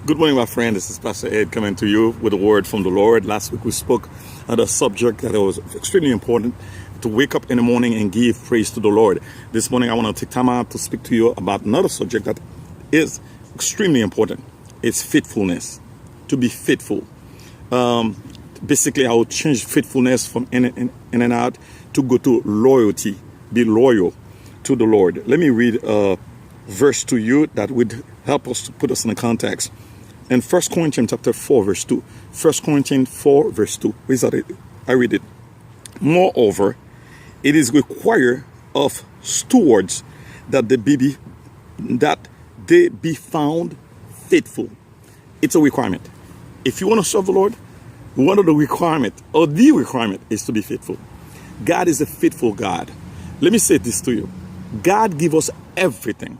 Good morning, my friend. This is Pastor Ed coming to you with a word from the Lord. Last week we spoke on a subject that was extremely important, to wake up in the morning and give praise to the Lord. This morning I want to take time out to speak to you about another subject that is extremely important. It's faithfulness, to be faithful. Basically, I will change faithfulness from in and out to go to loyalty, be loyal to the Lord. Let me read a verse to you that would help us to put us in the context. In 1 Corinthians chapter 4, verse 2. 1 Corinthians 4, verse 2. Where is that? I read it. Moreover, it is required of stewards that they be found faithful. It's a requirement. If you want to serve the Lord, one of the requirements, or the requirement, is to be faithful. God is a faithful God. Let me say this to you. God gives us everything.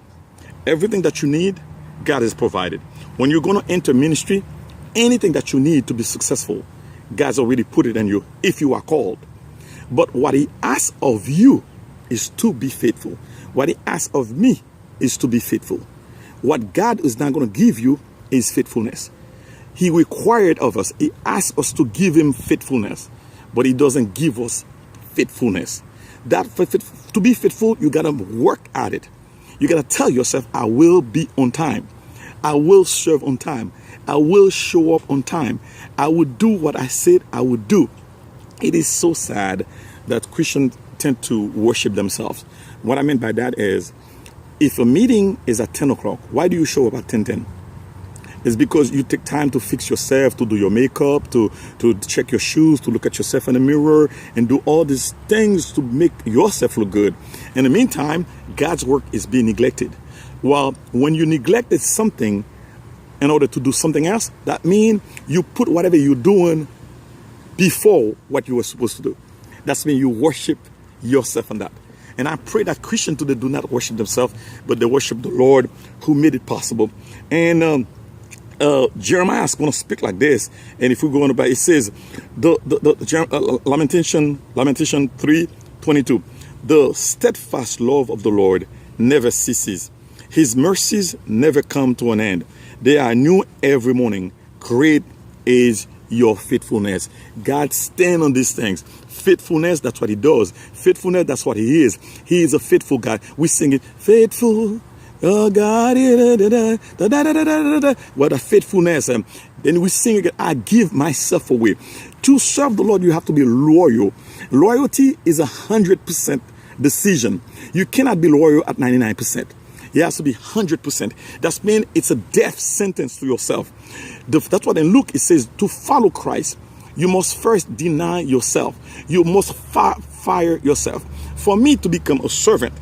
Everything that you need, God has provided. When you're going to enter ministry, anything that you need to be successful, God's already put it in you if you are called. But what He asks of you is to be faithful. What He asks of me is to be faithful. What God is not going to give you is faithfulness. He required of us. He asks us to give Him faithfulness, but He doesn't give us faithfulness. To be faithful, you got to work at it. You got to tell yourself, I will be on time. I will serve on time. I will show up on time. I will do what I said I would do. It is so sad that Christians tend to worship themselves. What I mean by that is, if a meeting is at 10 o'clock, why do you show up at 10:10? It's because you take time to fix yourself, to do your makeup, to check your shoes, to look at yourself in the mirror, and do all these things to make yourself look good. In the meantime, God's work is being neglected. Well, when you neglected something in order to do something else, that means you put whatever you're doing before what you were supposed to do. That's mean you worship yourself in that. And I pray that Christians today do not worship themselves, but they worship the Lord who made it possible. And Jeremiah is going to speak like this, and if we go on about, it says, Lamentation 3:22, the steadfast love of the Lord never ceases. His mercies never come to an end. They are new every morning. Great is your faithfulness. God stands on these things. Faithfulness, that's what He does. Faithfulness, that's what He is. He is a faithful God. We sing it, faithful. Oh God, what a faithfulness. Then we sing again, I give myself away. To serve the Lord, you have to be loyal. Loyalty is 100% decision. You cannot be loyal at 99%. It has to be 100%. That means it's a death sentence to yourself. That's what in Luke it says, to follow Christ, you must first deny yourself. You must fire yourself. For me to become a servant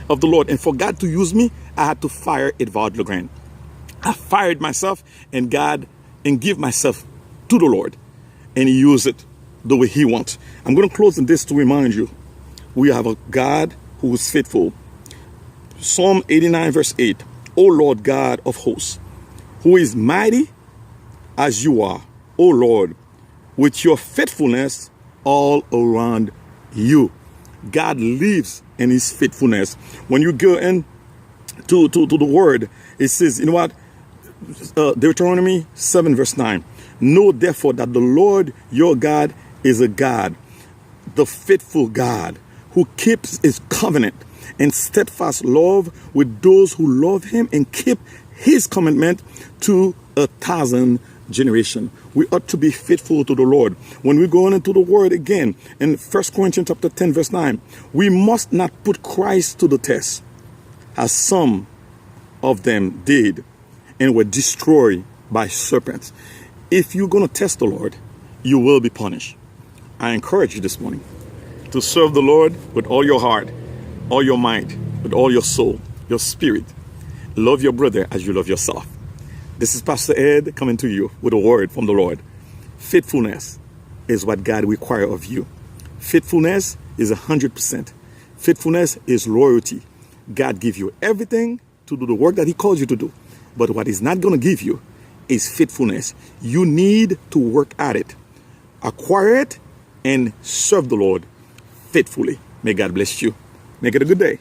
of the Lord and for God to use me, I had to fire Edvard Legrand. I fired myself and give myself to the Lord, and He used it the way He wants. I'm going to close in this to remind you, we have a God who is faithful. Psalm 89 verse 8, O Lord God of hosts, who is mighty as you are, O Lord, with your faithfulness all around you. God lives in His faithfulness. When you go in to the word, it says, you know what? Deuteronomy 7 verse 9. Know therefore that the Lord your God is a God, the faithful God, who keeps His covenant and steadfast love with those who love Him and keep His commandment to 1,000 generations. We ought to be faithful to the Lord. When we go on into the word again, in 1 Corinthians chapter 10 verse 9, we must not put Christ to the test, as some of them did and were destroyed by serpents. If you're going to test the Lord, you will be punished. I encourage you this morning to serve the Lord with all your heart, all your mind, with all your soul, your spirit. Love your brother as you love yourself. This is Pastor Ed coming to you with a word from the Lord. Faithfulness is what God requires of you. Faithfulness is 100%. Faithfulness is loyalty. God gives you everything to do the work that He calls you to do. But what He's not going to give you is faithfulness. You need to work at it, acquire it, and serve the Lord faithfully. May God bless you. Make it a good day.